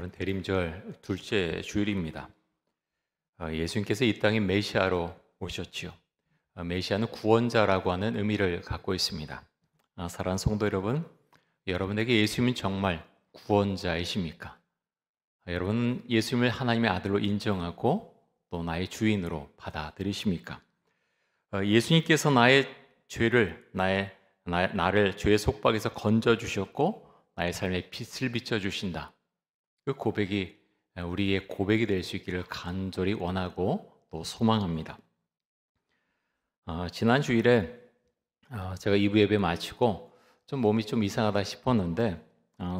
오늘은 대림절 둘째 주일입니다. 예수님께서 이 땅에 메시아로 오셨지요. 메시아는 구원자라고 하는 의미를 갖고 있습니다. 사랑하는 성도 여러분, 여러분에게 예수님은 정말 구원자이십니까? 여러분 예수님을 하나님의 아들로 인정하고 또 나의 주인으로 받아들이십니까? 예수님께서 나의 죄를 나를 죄의 속박에서 건져 주셨고 나의 삶에 빛을 비춰 주신다. 그 고백이 우리의 고백이 될 수 있기를 간절히 원하고 또 소망합니다. 지난 주일에 제가 2부 예배 마치고 좀 몸이 좀 이상하다 싶었는데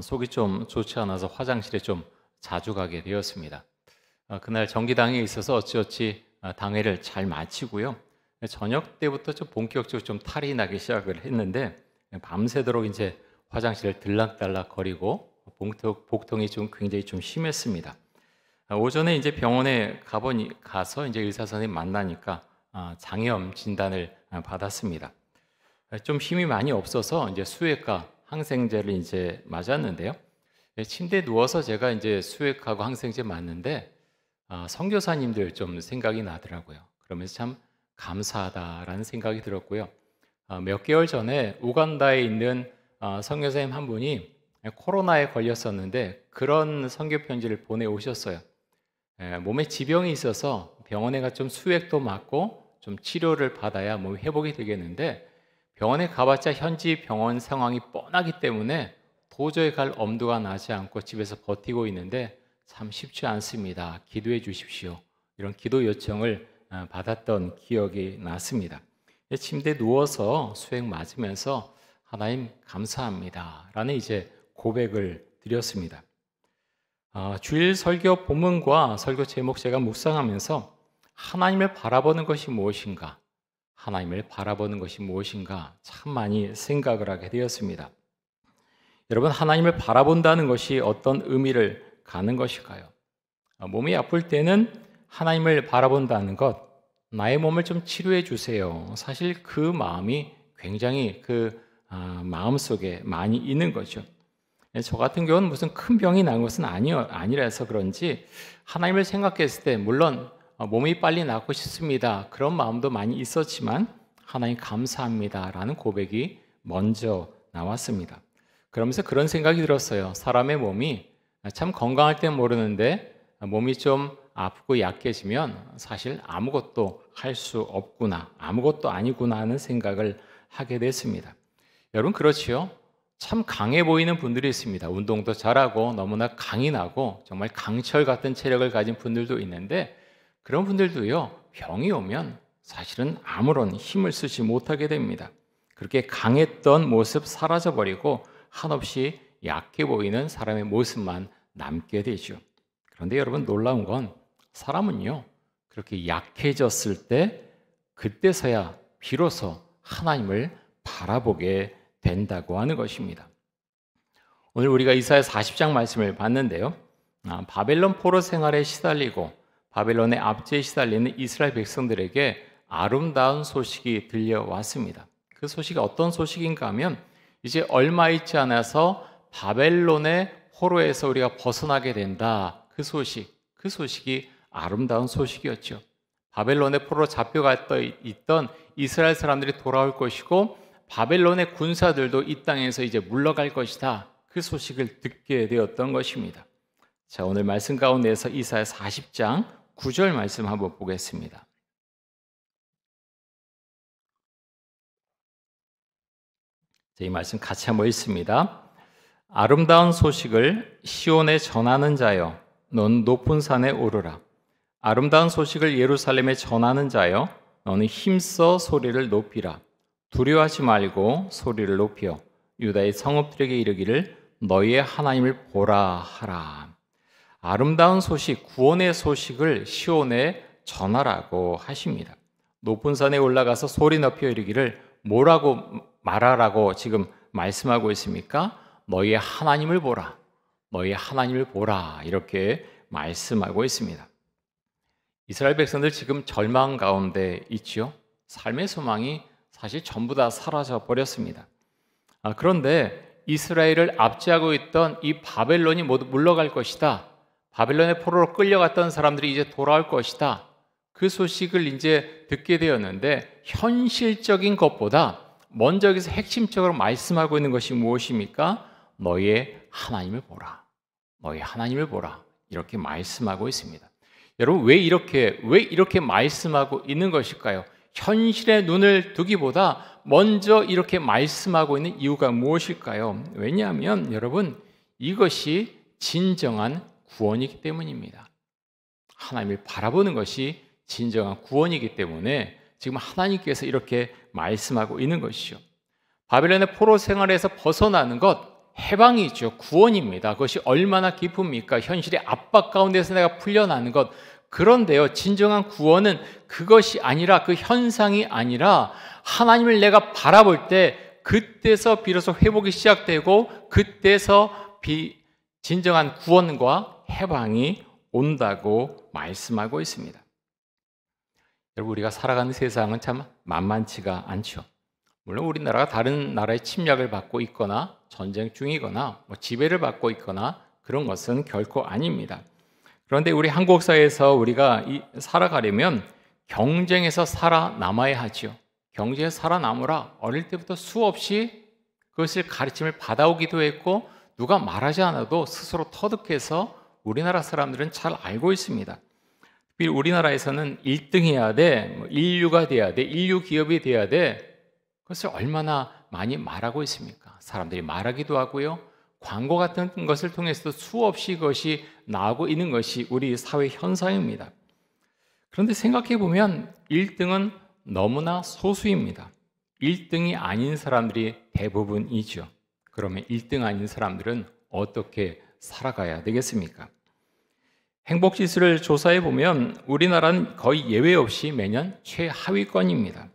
속이 좀 좋지 않아서 화장실에 좀 자주 가게 되었습니다. 그날 정기당회에 있어서 어찌어찌 당회를 잘 마치고요. 저녁 때부터 좀 본격적으로 좀 탈이 나기 시작을 했는데 밤새도록 이제 화장실을 들락달락 거리고 복통이 좀 굉장히 좀 심했습니다. 오전에 이제 병원에 가서 이제 의사 선생님 만나니까 장염 진단을 받았습니다. 좀 힘이 많이 없어서 이제 수액과 항생제를 이제 맞았는데요. 침대에 누워서 제가 이제 수액하고 항생제 맞는데 선교사님들 좀 생각이 나더라고요. 그러면서 참 감사하다라는 생각이 들었고요. 몇 개월 전에 우간다에 있는 선교사님 한 분이 코로나에 걸렸었는데 그런 선교 편지를 보내오셨어요. 몸에 지병이 있어서 병원에 가 좀 수액도 맞고 좀 치료를 받아야 몸이 회복이 되겠는데 병원에 가봤자 현지 병원 상황이 뻔하기 때문에 도저히 갈 엄두가 나지 않고 집에서 버티고 있는데 참 쉽지 않습니다. 기도해 주십시오. 이런 기도 요청을 받았던 기억이 났습니다. 침대에 누워서 수액 맞으면서 하나님 감사합니다 라는 이제 고백을 드렸습니다. 주일 설교 본문과 설교 제목 제가 묵상하면서 하나님을 바라보는 것이 무엇인가, 하나님을 바라보는 것이 무엇인가 참 많이 생각을 하게 되었습니다. 여러분, 하나님을 바라본다는 것이 어떤 의미를 가는 것일까요? 몸이 아플 때는 하나님을 바라본다는 것, 나의 몸을 좀 치료해 주세요. 사실 그 마음이 굉장히 마음속에 많이 있는 거죠. 저 같은 경우는 무슨 큰 병이 난 것은 아니라서 그런지 하나님을 생각했을 때 물론 몸이 빨리 낫고 싶습니다. 그런 마음도 많이 있었지만 하나님 감사합니다 라는 고백이 먼저 나왔습니다. 그러면서 그런 생각이 들었어요. 사람의 몸이 참 건강할 땐 모르는데 몸이 좀 아프고 약해지면 사실 아무것도 할 수 없구나, 아무것도 아니구나 하는 생각을 하게 됐습니다. 여러분 그렇지요? 참 강해 보이는 분들이 있습니다. 운동도 잘하고 너무나 강이 나고 정말 강철 같은 체력을 가진 분들도 있는데 그런 분들도요, 병이 오면 사실은 아무런 힘을 쓰지 못하게 됩니다. 그렇게 강했던 모습 사라져버리고 한없이 약해 보이는 사람의 모습만 남게 되죠. 그런데 여러분 놀라운 건 사람은요, 그렇게 약해졌을 때 그때서야 비로소 하나님을 바라보게 된다고 하는 것입니다. 오늘 우리가 이사야 40장 말씀을 봤는데요. 바벨론 포로 생활에 시달리고 바벨론의 압제에 시달리는 이스라엘 백성들에게 아름다운 소식이 들려왔습니다. 그 소식이 어떤 소식인가 하면 이제 얼마 있지 않아서 바벨론의 포로에서 우리가 벗어나게 된다. 그 소식이 아름다운 소식이었죠. 바벨론의 포로로 잡혀가 있던 이스라엘 사람들이 돌아올 것이고 바벨론의 군사들도 이 땅에서 이제 물러갈 것이다. 그 소식을 듣게 되었던 것입니다. 자, 오늘 말씀 가운데에서 이사야 40장 9절 말씀 한번 보겠습니다. 이 말씀 같이 한번 읽습니다. 아름다운 소식을 시온에 전하는 자여, 넌 높은 산에 오르라. 아름다운 소식을 예루살렘에 전하는 자여, 너는 힘써 소리를 높이라. 두려워하지 말고 소리를 높여 유다의 성읍들에게 이르기를 너희의 하나님을 보라 하라. 아름다운 소식, 구원의 소식을 시온에 전하라고 하십니다. 높은 산에 올라가서 소리 높여 이르기를 뭐라고 말하라고 지금 말씀하고 있습니까? 너희의 하나님을 보라. 너희의 하나님을 보라. 이렇게 말씀하고 있습니다. 이스라엘 백성들 지금 절망 가운데 있지요. 삶의 소망이 사실 전부 다 사라져 버렸습니다. 그런데 이스라엘을 압제하고 있던 이 바벨론이 모두 물러갈 것이다. 바벨론의 포로로 끌려갔던 사람들이 이제 돌아올 것이다. 그 소식을 이제 듣게 되었는데 현실적인 것보다 먼저 여기서 핵심적으로 말씀하고 있는 것이 무엇입니까? 너의 하나님을 보라. 너의 하나님을 보라. 이렇게 말씀하고 있습니다. 여러분 왜 이렇게 말씀하고 있는 것일까요? 현실에 눈을 두기보다 먼저 이렇게 말씀하고 있는 이유가 무엇일까요? 왜냐하면 여러분 이것이 진정한 구원이기 때문입니다. 하나님을 바라보는 것이 진정한 구원이기 때문에 지금 하나님께서 이렇게 말씀하고 있는 것이죠. 바벨론의 포로 생활에서 벗어나는 것 해방이죠. 구원입니다. 그것이 얼마나 기쁩니까? 현실의 압박 가운데서 내가 풀려나는 것. 그런데요, 진정한 구원은 그것이 아니라 그 현상이 아니라 하나님을 내가 바라볼 때 그때서 비로소 회복이 시작되고 그때서 진정한 구원과 해방이 온다고 말씀하고 있습니다. 여러분 우리가 살아가는 세상은 참 만만치가 않죠. 물론 우리나라가 다른 나라의 침략을 받고 있거나 전쟁 중이거나 지배를 받고 있거나 그런 것은 결코 아닙니다. 그런데 우리 한국 사회에서 우리가 살아가려면 경쟁에서 살아남아야 하죠. 경쟁에서 살아남으라 어릴 때부터 수없이 그것을 가르침을 받아오기도 했고 누가 말하지 않아도 스스로 터득해서 우리나라 사람들은 잘 알고 있습니다. 특히 우리나라에서는 1등해야 돼, 인류가 돼야 돼, 인류 기업이 돼야 돼. 그것을 얼마나 많이 말하고 있습니까? 사람들이 말하기도 하고요. 광고 같은 것을 통해서도 수없이 그것이 나오고 있는 것이 우리 사회 현상입니다. 그런데 생각해 보면 1등은 너무나 소수입니다. 1등이 아닌 사람들이 대부분이죠. 그러면 1등 아닌 사람들은 어떻게 살아가야 되겠습니까? 행복지수를 조사해 보면 우리나라는 거의 예외 없이 매년 최하위권입니다.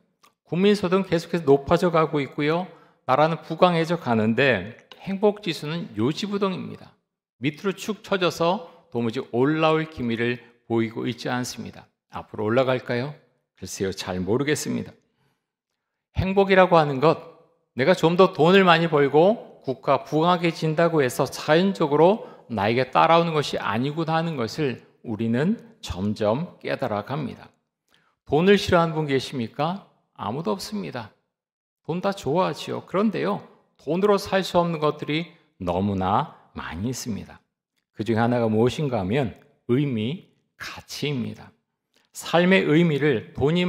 국민소득은 계속해서 높아져 가고 있고요. 나라는 부강해져 가는데 행복지수는 요지부동입니다. 밑으로 축 처져서 도무지 올라올 기미를 보이고 있지 않습니다. 앞으로 올라갈까요? 글쎄요, 잘 모르겠습니다. 행복이라고 하는 것, 내가 좀 더 돈을 많이 벌고 국가 부강해진다고 해서 자연적으로 나에게 따라오는 것이 아니구나 하는 것을 우리는 점점 깨달아 갑니다. 돈을 싫어하는 분 계십니까? 아무도 없습니다. 돈 다 좋아하지요. 그런데요, 돈으로 살 수 없는 것들이 너무나 많이 있습니다. 그 중에 하나가 무엇인가 하면 의미, 가치입니다. 삶의 의미를 돈을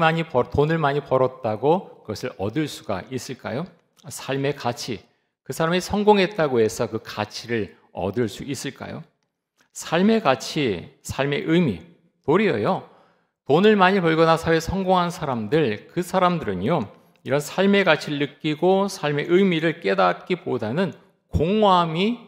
많이 벌었다고 그것을 얻을 수가 있을까요? 삶의 가치, 그 사람이 성공했다고 해서 그 가치를 얻을 수 있을까요? 삶의 가치, 삶의 의미, 도리어요. 돈을 많이 벌거나 사회에 성공한 사람들, 그 사람들은요, 이런 삶의 가치를 느끼고 삶의 의미를 깨닫기보다는 공허함이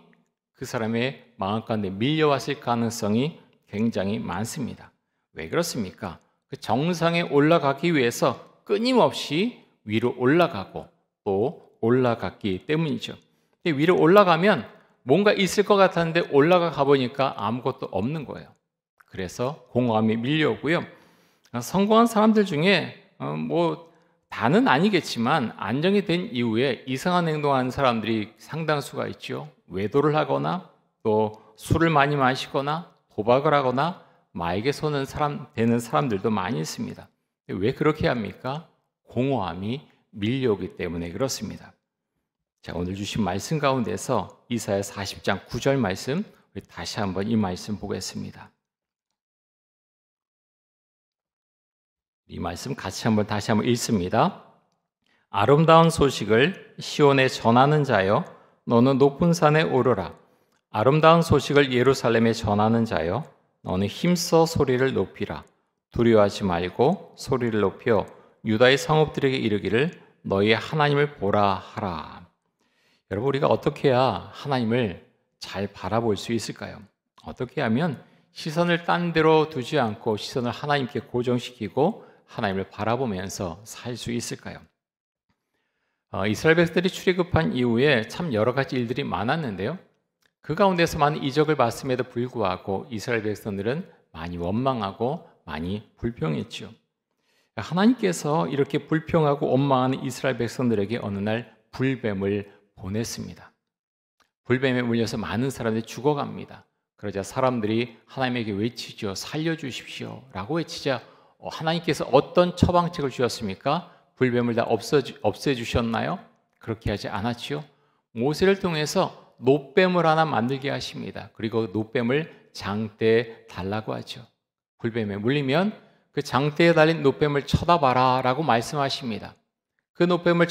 그 사람의 마음 가운데 밀려왔을 가능성이 굉장히 많습니다. 왜 그렇습니까? 그 정상에 올라가기 위해서 끊임없이 위로 올라가고 또 올라갔기 때문이죠. 위로 올라가면 뭔가 있을 것 같았는데 올라가 가보니까 아무것도 없는 거예요. 그래서 공허함이 밀려오고요. 성공한 사람들 중에 다는 아니겠지만 안정이 된 이후에 이상한 행동하는 사람들이 상당수가 있죠. 외도를 하거나 또 술을 많이 마시거나 도박을 하거나 마에게 되는 사람들도 많이 있습니다. 왜 그렇게 합니까? 공허함이 밀려오기 때문에 그렇습니다. 자, 오늘 주신 말씀 가운데서 이사야 40장 9절 말씀, 우리 다시 한번 이 말씀 보겠습니다. 이 말씀 같이 다시 한번 읽습니다. 아름다운 소식을 시온에 전하는 자여, 너는 높은 산에 오르라. 아름다운 소식을 예루살렘에 전하는 자여, 너는 힘써 소리를 높이라. 두려워하지 말고 소리를 높여 유다의 성읍들에게 이르기를 너희의 하나님을 보라 하라. 여러분, 우리가 어떻게 해야 하나님을 잘 바라볼 수 있을까요? 어떻게 하면 시선을 딴 데로 두지 않고 시선을 하나님께 고정시키고 하나님을 바라보면서 살 수 있을까요? 이스라엘 백성들이 출애굽한 이후에 참 여러 가지 일들이 많았는데요. 그 가운데서 많은 이적을 봤음에도 불구하고 이스라엘 백성들은 많이 원망하고 많이 불평했죠. 하나님께서 이렇게 불평하고 원망하는 이스라엘 백성들에게 어느 날 불뱀을 보냈습니다. 불뱀에 물려서 많은 사람들이 죽어갑니다. 그러자 사람들이 하나님에게 외치죠. 살려주십시오 라고 외치자 하나님께서 어떤 처방책을 주셨습니까? 불뱀을 다 없애주셨나요? 그렇게 하지 않았지요. 모세를 통해서 놋뱀을 하나 만들게 하십니다. 그리고 놋뱀을 장대에 달라고 하죠. 불뱀에 물리면 그 장대에 달린 놋뱀을 쳐다봐라 라고 말씀하십니다. 그 놋뱀을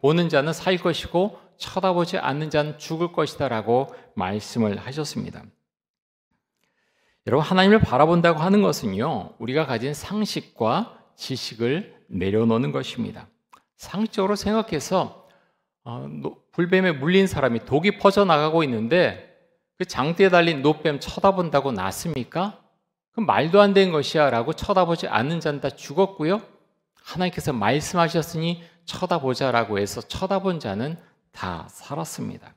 보는 자는 살 것이고 쳐다보지 않는 자는 죽을 것이다 라고 말씀을 하셨습니다. 여러분, 하나님을 바라본다고 하는 것은요, 우리가 가진 상식과 지식을 내려놓는 것입니다. 상식적으로 생각해서 불뱀에 물린 사람이 독이 퍼져나가고 있는데 그 장대에 달린 놋뱀 쳐다본다고 낫습니까? 그럼 말도 안 되는 것이야 라고 쳐다보지 않는 자는 다 죽었고요. 하나님께서 말씀하셨으니 쳐다보자라고 해서 쳐다본 자는 다 살았습니다.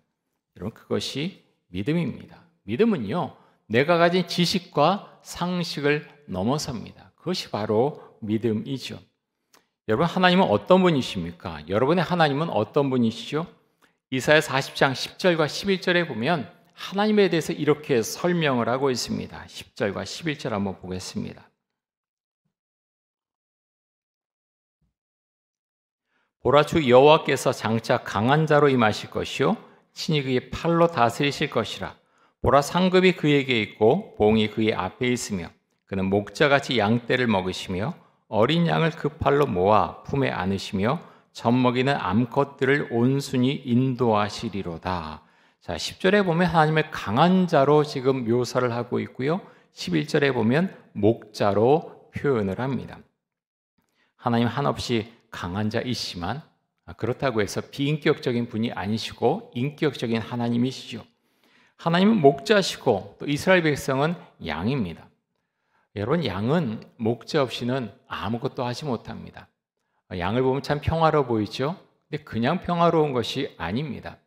여러분, 그것이 믿음입니다. 믿음은요, 내가 가진 지식과 상식을 넘어섭니다. 그것이 바로 믿음이죠. 여러분, 하나님은 어떤 분이십니까? 여러분의 하나님은 어떤 분이시죠? 이사야 40장 10절과 11절에 보면 하나님에 대해서 이렇게 설명을 하고 있습니다. 10절과 11절 한번 보겠습니다. 보라, 주 여호와께서 장차 강한 자로 임하실 것이요 친히 그의 팔로 다스리실 것이라. 보라, 상급이 그에게 있고 봉이 그의 앞에 있으며 그는 목자같이 양떼를 먹으시며 어린 양을 그 팔로 모아 품에 안으시며 젖먹이는 암컷들을 온순히 인도하시리로다. 자, 10절에 보면 하나님의 강한 자로 지금 묘사를 하고 있고요. 11절에 보면 목자로 표현을 합니다. 하나님 한없이 강한 자이시지만 그렇다고 해서 비인격적인 분이 아니시고 인격적인 하나님이시죠. 하나님은 목자시고 또 이스라엘 백성은 양입니다. 여러분, 양은 목자 없이는 아무것도 하지 못합니다. 양을 보면 참 평화로워 보이죠? 근데 그냥 평화로운 것이 아닙니다.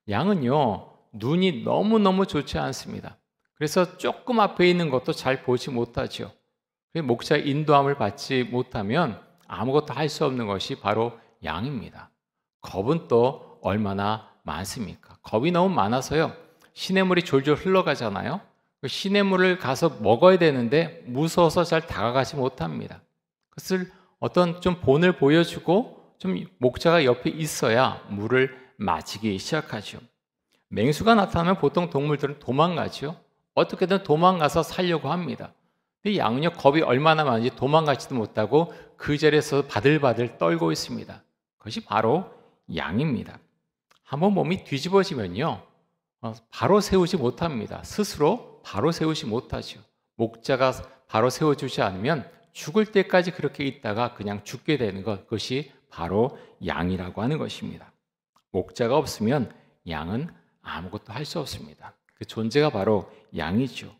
양은요, 눈이 너무너무 좋지 않습니다. 그래서 조금 앞에 있는 것도 잘 보지 못하죠. 목자의 인도함을 받지 못하면 아무것도 할 수 없는 것이 바로 양입니다. 겁은 또 얼마나 많습니까? 겁이 너무 많아서요, 시냇물이 졸졸 흘러가잖아요. 그 시냇물을 가서 먹어야 되는데 무서워서 잘 다가가지 못합니다. 그것을 어떤 좀 본을 보여주고 좀 목자가 옆에 있어야 물을 마시기 시작하죠. 맹수가 나타나면 보통 동물들은 도망가죠. 어떻게든 도망가서 살려고 합니다. 근데 양은요, 겁이 얼마나 많은지 도망가지도 못하고 그 자리에서 바들바들 떨고 있습니다. 그것이 바로 양입니다. 한번 몸이 뒤집어지면요, 바로 세우지 못합니다. 스스로 바로 세우지 못하죠. 목자가 바로 세워주지 않으면 죽을 때까지 그렇게 있다가 그냥 죽게 되는 것, 그것이 바로 양이라고 하는 것입니다. 목자가 없으면 양은 아무것도 할 수 없습니다. 그 존재가 바로 양이죠.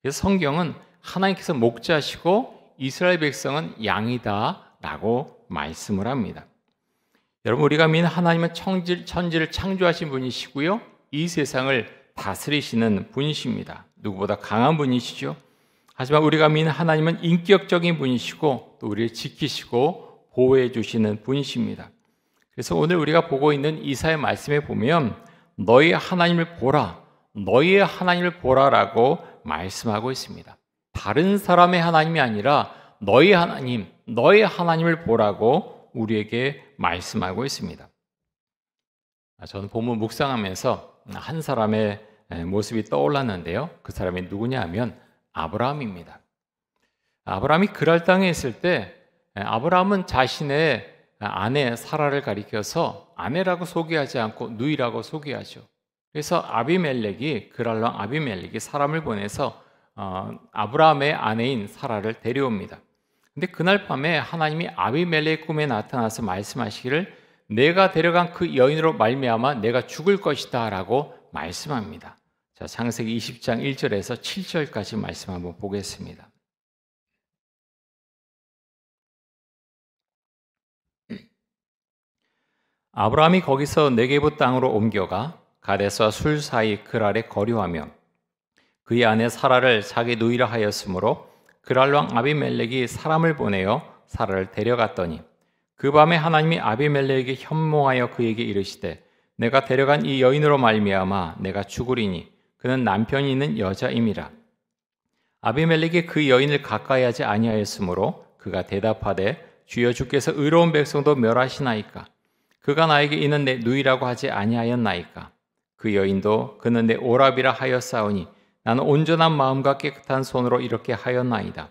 그래서 성경은 하나님께서 목자시고 이스라엘 백성은 양이다라고 말씀을 합니다. 여러분, 우리가 믿는 하나님은 천지를 창조하신 분이시고요, 이 세상을 다스리시는 분이십니다. 누구보다 강한 분이시죠. 하지만 우리가 믿는 하나님은 인격적인 분이시고 또 우리를 지키시고 보호해 주시는 분이십니다. 그래서 오늘 우리가 보고 있는 이사야 말씀에 보면 너희 하나님을 보라, 너희의 하나님을 보라라고 말씀하고 있습니다. 다른 사람의 하나님이 아니라 너희 하나님, 너희 하나님을 보라고 우리에게 말씀하고 있습니다. 저는 본문 묵상하면서 한 사람의 모습이 떠올랐는데요. 그 사람이 누구냐 하면 아브라함입니다. 아브라함이 그랄 땅에 있을 때 아브라함은 자신의 아내 사라를 가리켜서 아내라고 소개하지 않고 누이라고 소개하죠. 그래서 그랄 왕 아비멜렉이 사람을 보내서 아브라함의 아내인 사라를 데려옵니다. 근데 그날 밤에 하나님이 아비멜렉 꿈에 나타나서 말씀하시기를 내가 데려간 그 여인으로 말미암아 내가 죽을 것이다 라고 말씀합니다. 자, 창세기 20장 1절에서 7절까지 말씀 한번 보겠습니다. 아브라함이 거기서 네게부 땅으로 옮겨가 가데스와 술 사이 그랄에 거류하며 그의 아내 사라를 자기 누이라 하였으므로 그랄 왕 아비멜렉이 사람을 보내어 사라를 데려갔더니 그 밤에 하나님이 아비멜렉에게 현몽하여 그에게 이르시되 내가 데려간 이 여인으로 말미암아 내가 죽으리니 그는 남편이 있는 여자임이라. 아비멜렉이 그 여인을 가까이 하지 아니하였으므로 그가 대답하되 주여 주께서 의로운 백성도 멸하시나이까. 그가 나에게 이는 내 누이라고 하지 아니하였나이까. 그 여인도 그는 내 오라비라 하였사오니 나는 온전한 마음과 깨끗한 손으로 이렇게 하였나이다.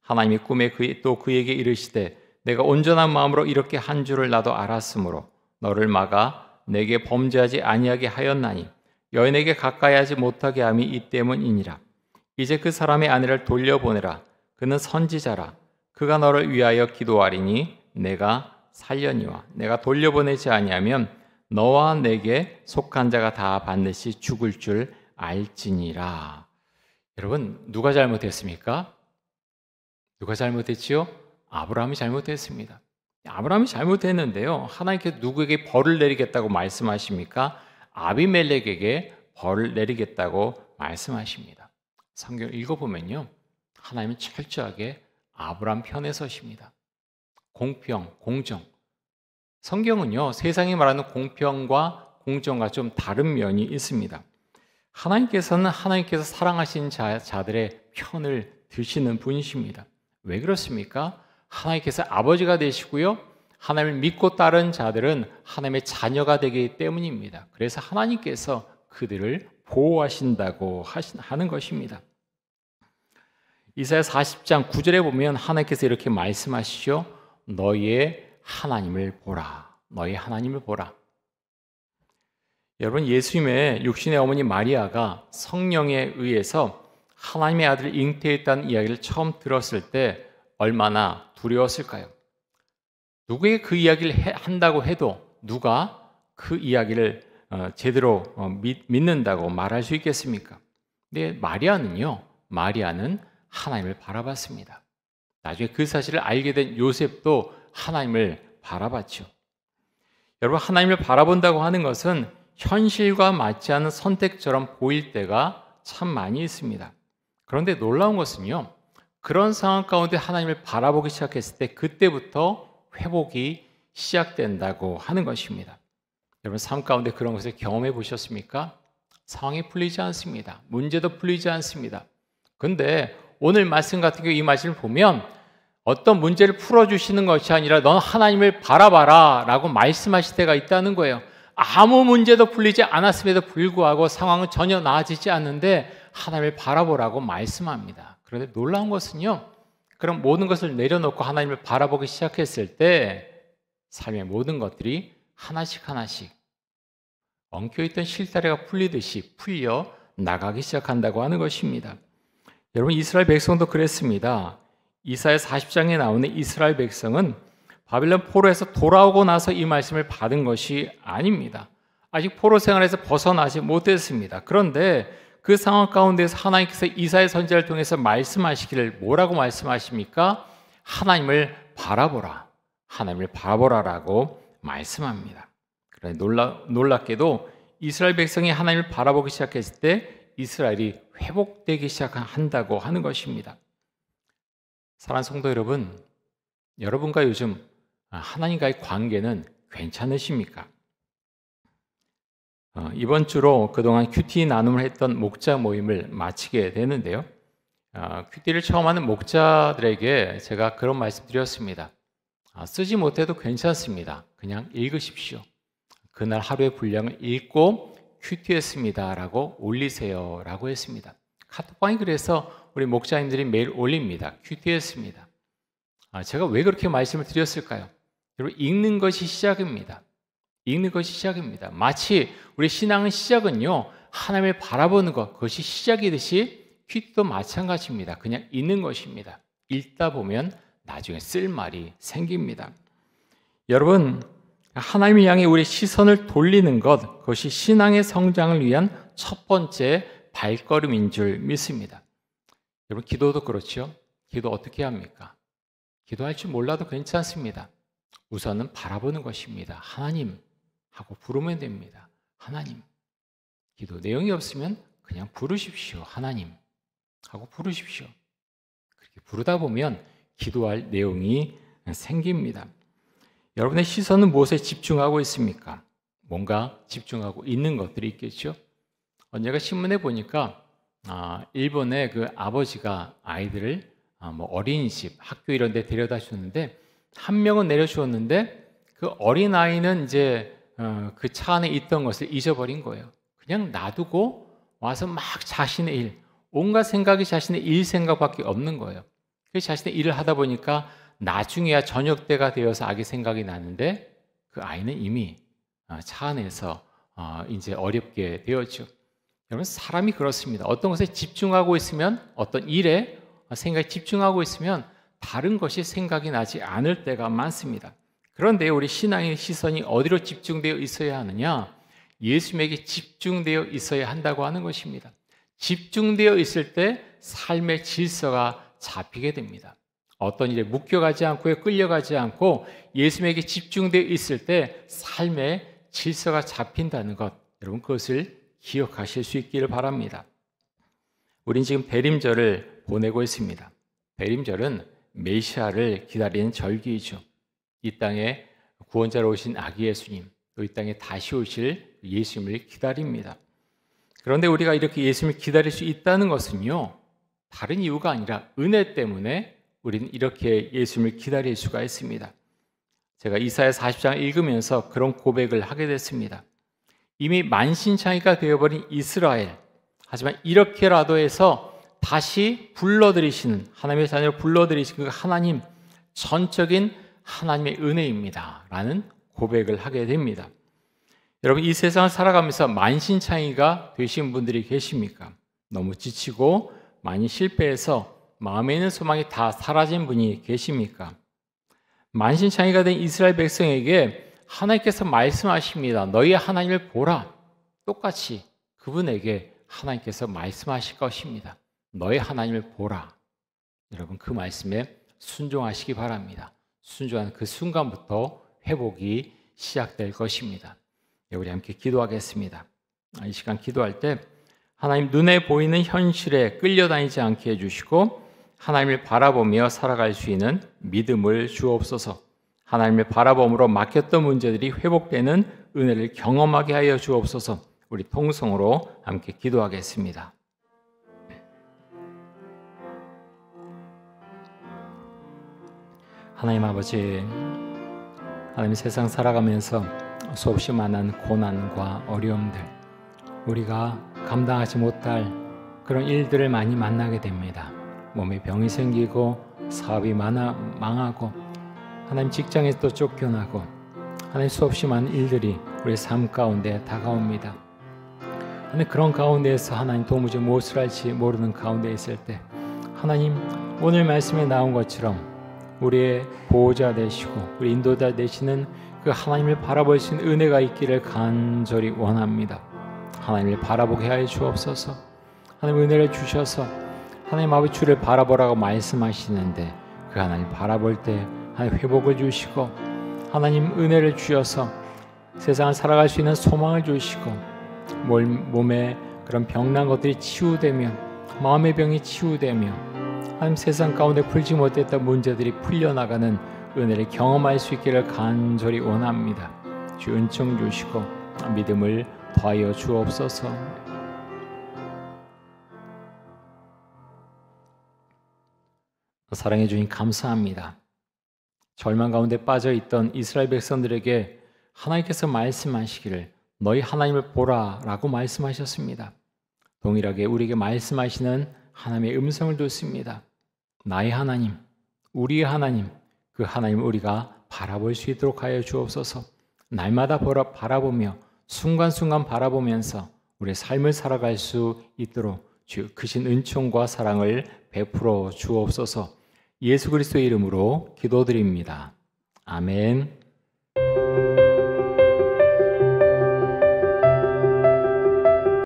하나님이 꿈에 또 그에게 이르시되 내가 온전한 마음으로 이렇게 한 줄을 나도 알았으므로 너를 막아 내게 범죄하지 아니하게 하였나니 여인에게 가까이 하지 못하게 함이 이 때문이니라. 이제 그 사람의 아내를 돌려보내라. 그는 선지자라. 그가 너를 위하여 기도하리니 내가 살려니와 내가 돌려보내지 아니하면 너와 내게 속한 자가 다 반드시 죽을 줄 알지니라. 여러분, 누가 잘못했습니까? 누가 잘못했지요? 아브라함이 잘못했습니다. 아브라함이 잘못했는데요, 하나님께서 누구에게 벌을 내리겠다고 말씀하십니까? 아비멜렉에게 벌을 내리겠다고 말씀하십니다. 성경을 읽어보면요, 하나님은 철저하게 아브라함 편에 서십니다. 공평, 공정. 성경은요, 세상이 말하는 공평과 공정과 좀 다른 면이 있습니다. 하나님께서는 하나님께서 사랑하신 자들의 편을 드시는 분이십니다. 왜 그렇습니까? 하나님께서 아버지가 되시고요, 하나님을 믿고 따른 자들은 하나님의 자녀가 되기 때문입니다. 그래서 하나님께서 그들을 보호하신다고 하는 것입니다. 이사야 40장 9절에 보면 하나님께서 이렇게 말씀하시죠. 너희의 하나님을 보라. 너희 하나님을 보라. 여러분, 예수님의 육신의 어머니 마리아가 성령에 의해서 하나님의 아들을 잉태했다는 이야기를 처음 들었을 때 얼마나 두려웠을까요? 누구에게 그 이야기를 한다고 해도 누가 그 이야기를 제대로 믿는다고 말할 수 있겠습니까? 근데 마리아는 하나님을 바라봤습니다. 나중에 그 사실을 알게 된 요셉도 하나님을 바라봤죠. 여러분, 하나님을 바라본다고 하는 것은 현실과 맞지 않는 선택처럼 보일 때가 참 많이 있습니다. 그런데 놀라운 것은요, 그런 상황 가운데 하나님을 바라보기 시작했을 때 그때부터 회복이 시작된다고 하는 것입니다. 여러분, 삶 가운데 그런 것을 경험해 보셨습니까? 상황이 풀리지 않습니다. 문제도 풀리지 않습니다. 그런데 오늘 말씀 같은 경우 이 말씀을 보면 어떤 문제를 풀어주시는 것이 아니라 넌 하나님을 바라봐라 라고 말씀하실 때가 있다는 거예요. 아무 문제도 풀리지 않았음에도 불구하고 상황은 전혀 나아지지 않는데 하나님을 바라보라고 말씀합니다. 그런데 놀라운 것은요, 그럼 모든 것을 내려놓고 하나님을 바라보기 시작했을 때 삶의 모든 것들이 하나씩 엉켜있던 실타래가 풀리듯이 풀려 나가기 시작한다고 하는 것입니다. 여러분, 이스라엘 백성도 그랬습니다. 이사야 40장에 나오는 이스라엘 백성은 바빌론 포로에서 돌아오고 나서 이 말씀을 받은 것이 아닙니다. 아직 포로 생활에서 벗어나지 못했습니다. 그런데 그 상황 가운데서 하나님께서 이사야 선지자를 통해서 말씀하시기를 뭐라고 말씀하십니까? 하나님을 바라보라라고 말씀합니다. 그런데 놀랍게도 이스라엘 백성이 하나님을 바라보기 시작했을 때 이스라엘이 회복되기 시작한다고 하는 것입니다. 사랑하는 성도 여러분, 여러분과 요즘 하나님과의 관계는 괜찮으십니까? 이번 주로 그동안 큐티 나눔을 했던 목자 모임을 마치게 되는데요. 큐티를 처음 하는 목자들에게 제가 그런 말씀 드렸습니다. 쓰지 못해도 괜찮습니다. 그냥 읽으십시오. 그날 하루의 분량을 읽고 큐티했습니다 라고 올리세요 라고 했습니다. 카톡방에 그래서 우리 목자님들이 매일 올립니다. 큐티했습니다. 제가 왜 그렇게 말씀을 드렸을까요? 여러분, 읽는 것이 시작입니다. 읽는 것이 시작입니다. 마치 우리 신앙의 시작은요, 하나님을 바라보는 것, 그것이 시작이듯이 큐티도 마찬가지입니다. 그냥 읽는 것입니다. 읽다 보면 나중에 쓸 말이 생깁니다. 여러분, 하나님을 향해 우리 시선을 돌리는 것, 그것이 신앙의 성장을 위한 첫 번째 발걸음인 줄 믿습니다. 여러분, 기도도 그렇죠. 기도 어떻게 합니까? 기도할 줄 몰라도 괜찮습니다. 우선은 바라보는 것입니다. 하나님 하고 부르면 됩니다. 하나님. 기도 내용이 없으면 그냥 부르십시오. 하나님 하고 부르십시오. 그렇게 부르다 보면 기도할 내용이 생깁니다. 여러분의 시선은 무엇에 집중하고 있습니까? 뭔가 집중하고 있는 것들이 있겠죠? 언젠가 신문에 보니까 일본의 그 아버지가 아이들을 뭐 어린이집, 학교 이런 데 데려다 주는데 한 명은 내려주었는데 그 어린 아이는 이제 그 차 안에 있던 것을 잊어버린 거예요. 그냥 놔두고 와서 막 자신의 일, 온갖 생각이 자신의 일 생각밖에 없는 거예요. 그 자신의 일을 하다 보니까 나중에야 저녁 때가 되어서 아기 생각이 나는데 그 아이는 이미 차 안에서 이제 어렵게 되었죠. 여러분, 사람이 그렇습니다. 어떤 것에 집중하고 있으면, 어떤 일에 생각에 집중하고 있으면 다른 것이 생각이 나지 않을 때가 많습니다. 그런데 우리 신앙의 시선이 어디로 집중되어 있어야 하느냐? 예수님에게 집중되어 있어야 한다고 하는 것입니다. 집중되어 있을 때 삶의 질서가 잡히게 됩니다. 어떤 일에 묶여가지 않고 끌려가지 않고 예수님에게 집중되어 있을 때 삶의 질서가 잡힌다는 것, 여러분 그것을 기억하실 수 있기를 바랍니다. 우린 지금 대림절을 보내고 있습니다. 대림절은 메시아를 기다리는 절기이죠. 이 땅에 구원자로 오신 아기 예수님, 또 이 땅에 다시 오실 예수님을 기다립니다. 그런데 우리가 이렇게 예수님을 기다릴 수 있다는 것은요, 다른 이유가 아니라 은혜 때문에 우리는 이렇게 예수님을 기다릴 수가 있습니다. 제가 이사야 40장 읽으면서 그런 고백을 하게 됐습니다. 이미 만신창이가 되어버린 이스라엘, 하지만 이렇게라도 해서 다시 불러들이시는, 하나님의 자녀를 불러들이시는 그 하나님, 전적인 하나님의 은혜입니다 라는 고백을 하게 됩니다. 여러분, 이 세상을 살아가면서 만신창이가 되신 분들이 계십니까? 너무 지치고 많이 실패해서 마음에 있는 소망이 다 사라진 분이 계십니까? 만신창이가 된 이스라엘 백성에게 하나님께서 말씀하십니다. 너희 하나님을 보라. 똑같이 그분에게 하나님께서 말씀하실 것입니다. 너희 하나님을 보라. 여러분, 그 말씀에 순종하시기 바랍니다. 순종하는 그 순간부터 회복이 시작될 것입니다. 우리 함께 기도하겠습니다. 이 시간 기도할 때 하나님, 눈에 보이는 현실에 끌려다니지 않게 해주시고 하나님을 바라보며 살아갈 수 있는 믿음을 주옵소서. 하나님을 바라봄으로 막혔던 문제들이 회복되는 은혜를 경험하게 하여 주옵소서. 우리 통성으로 함께 기도하겠습니다. 하나님 아버지, 하나님 세상 살아가면서 수없이 많은 고난과 어려움들, 우리가 감당하지 못할 그런 일들을 많이 만나게 됩니다. 몸에 병이 생기고 사업이 망하고 하나님 직장에서 또 쫓겨나고 하나님 수없이 많은 일들이 우리의 삶 가운데 다가옵니다. 하나님 그런 가운데에서 하나님 도무지 무엇을 할지 모르는 가운데 있을 때 하나님 오늘 말씀에 나온 것처럼 우리의 보호자 되시고 우리 인도자 되시는 그 하나님을 바라볼 수 있는 은혜가 있기를 간절히 원합니다. 하나님을 바라보게 하여 주옵소서. 하나님 은혜를 주셔서 하나님 아버지 주를 바라보라고 말씀하시는데 그 하나님 바라볼 때 하나님 회복을 주시고 하나님 은혜를 주셔서 세상을 살아갈 수 있는 소망을 주시고 몸에 그런 병난 것들이 치유되며 마음의 병이 치유되며 하나님 세상 가운데 풀지 못했던 문제들이 풀려나가는 은혜를 경험할 수 있기를 간절히 원합니다. 주 은총 주시고 믿음을 더하여 주옵소서. 사랑해 주님 감사합니다. 절망 가운데 빠져있던 이스라엘 백성들에게 하나님께서 말씀하시기를 너희 하나님을 보라 라고 말씀하셨습니다. 동일하게 우리에게 말씀하시는 하나님의 음성을 듣습니다. 나의 하나님, 우리의 하나님, 그 하나님을 우리가 바라볼 수 있도록 하여 주옵소서. 날마다 바라보며 순간순간 바라보면서 우리의 삶을 살아갈 수 있도록 주 크신 은총과 사랑을 베풀어 주옵소서. 예수 그리스도의 이름으로 기도드립니다. 아멘.